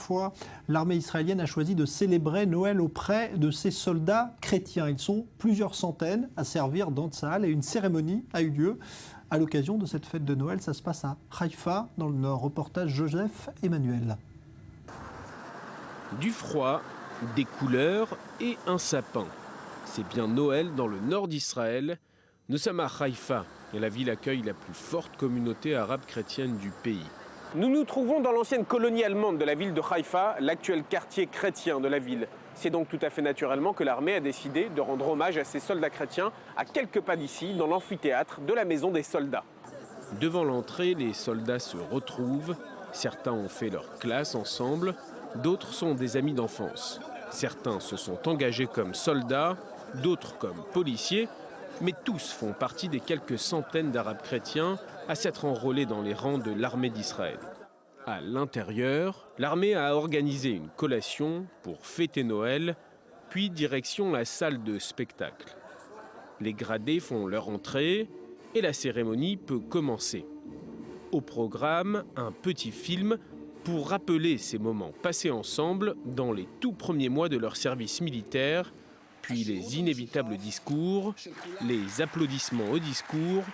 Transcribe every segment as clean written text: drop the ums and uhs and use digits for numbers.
fois, l'armée israélienne a choisi de célébrer Noël auprès de ses soldats chrétiens. Ils sont plusieurs centaines à servir dans Tsahal et une cérémonie a eu lieu à l'occasion de cette fête de Noël. Ça se passe à Haïfa, dans le nord. Reportage Joseph Emmanuel. Du froid, des couleurs et un sapin. C'est bien Noël dans le nord d'Israël. Nous sommes à Haïfa et la ville accueille la plus forte communauté arabe chrétienne du pays. Nous nous trouvons dans l'ancienne colonie allemande de la ville de Haïfa, l'actuel quartier chrétien de la ville. C'est donc tout à fait naturellement que l'armée a décidé de rendre hommage à ces soldats chrétiens à quelques pas d'ici, dans l'amphithéâtre de la maison des soldats. Devant l'entrée, les soldats se retrouvent. Certains ont fait leur classe ensemble, d'autres sont des amis d'enfance. Certains se sont engagés comme soldats, d'autres comme policiers, mais tous font partie des quelques centaines d'Arabes chrétiens à s'être enrôlés dans les rangs de l'armée d'Israël. À l'intérieur, l'armée a organisé une collation pour fêter Noël, puis direction la salle de spectacle. Les gradés font leur entrée et la cérémonie peut commencer. Au programme, un petit film pour rappeler ces moments passés ensemble dans les tout premiers mois de leur service militaire, puis les inévitables discours, les applaudissements au discours,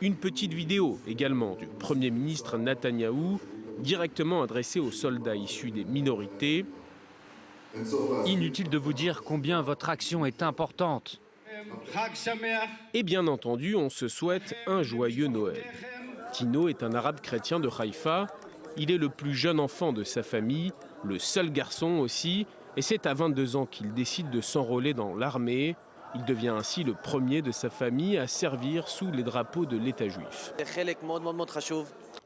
une petite vidéo également du Premier ministre Netanyahou, directement adressée aux soldats issus des minorités. Inutile de vous dire combien votre action est importante. Et bien entendu, on se souhaite un joyeux Noël. Tino est un arabe chrétien de Haïfa. Il est le plus jeune enfant de sa famille, le seul garçon aussi, et c'est à 22 ans qu'il décide de s'enrôler dans l'armée. Il devient ainsi le premier de sa famille à servir sous les drapeaux de l'État juif.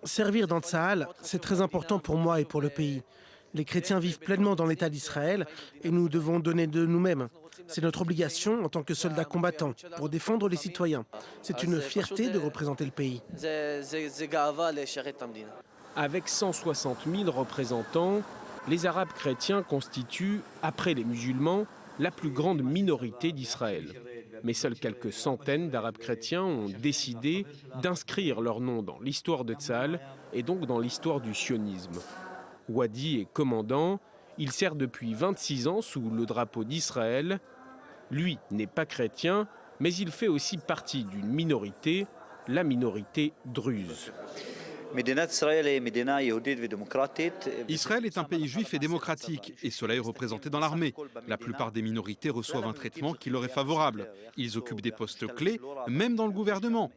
Servir dans Tsahal, c'est très important pour moi et pour le pays. Les chrétiens vivent pleinement dans l'État d'Israël et nous devons donner de nous-mêmes. C'est notre obligation en tant que soldats combattants pour défendre les citoyens. C'est une fierté de représenter le pays. Avec 160 000 représentants, les Arabes chrétiens constituent, après les musulmans, la plus grande minorité d'Israël. Mais seuls quelques centaines d'Arabes chrétiens ont décidé d'inscrire leur nom dans l'histoire de Tsahal et donc dans l'histoire du sionisme. Wadi est commandant, il sert depuis 26 ans sous le drapeau d'Israël. Lui n'est pas chrétien, mais il fait aussi partie d'une minorité, la minorité druze. Israël est un pays juif et démocratique, et cela est représenté dans l'armée. La plupart des minorités reçoivent un traitement qui leur est favorable. Ils occupent des postes clés, même dans le gouvernement.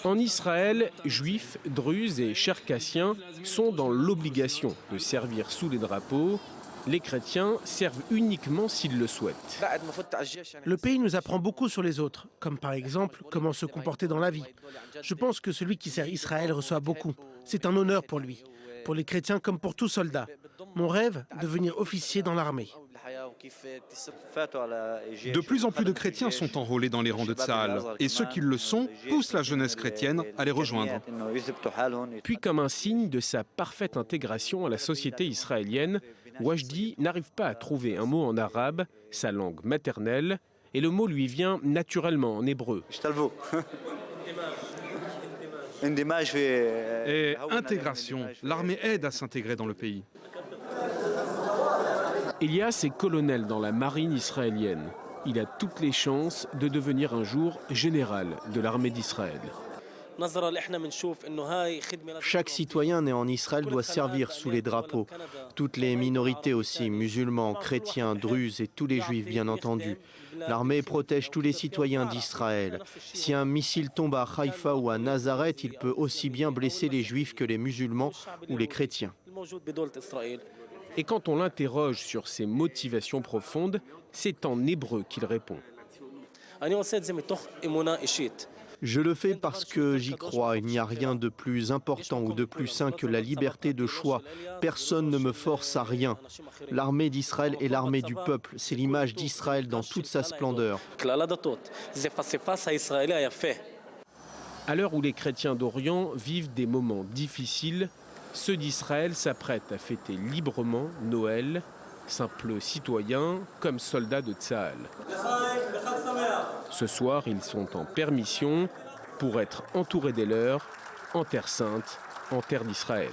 En Israël, juifs, druzes et cherkassiens sont dans l'obligation de servir sous les drapeaux. Les chrétiens servent uniquement s'ils le souhaitent. Le pays nous apprend beaucoup sur les autres, comme par exemple comment se comporter dans la vie. Je pense que celui qui sert Israël reçoit beaucoup. C'est un honneur pour lui, pour les chrétiens comme pour tout soldat. Mon rêve, devenir officier dans l'armée. De plus en plus de chrétiens sont enrôlés dans les rangs de Tsahal, et ceux qui le sont poussent la jeunesse chrétienne à les rejoindre. Puis, comme un signe de sa parfaite intégration à la société israélienne, Wajdi n'arrive pas à trouver un mot en arabe, sa langue maternelle, et le mot lui vient naturellement en hébreu. Et intégration, l'armée aide à s'intégrer dans le pays. Elias est colonel dans la marine israélienne. Il a toutes les chances de devenir un jour général de l'armée d'Israël. Chaque citoyen né en Israël doit servir sous les drapeaux. Toutes les minorités aussi, musulmans, chrétiens, druzes et tous les juifs bien entendu. L'armée protège tous les citoyens d'Israël. Si un missile tombe à Haïfa ou à Nazareth, il peut aussi bien blesser les juifs que les musulmans ou les chrétiens. Et quand on l'interroge sur ses motivations profondes, c'est en hébreu qu'il répond. Je le fais parce que j'y crois. Il n'y a rien de plus important ou de plus sain que la liberté de choix. Personne ne me force à rien. L'armée d'Israël est l'armée du peuple. C'est l'image d'Israël dans toute sa splendeur. À l'heure où les chrétiens d'Orient vivent des moments difficiles, ceux d'Israël s'apprêtent à fêter librement Noël, simples citoyens comme soldats de Tsahal. Ce soir, ils sont en permission pour être entourés des leurs en Terre sainte, en terre d'Israël.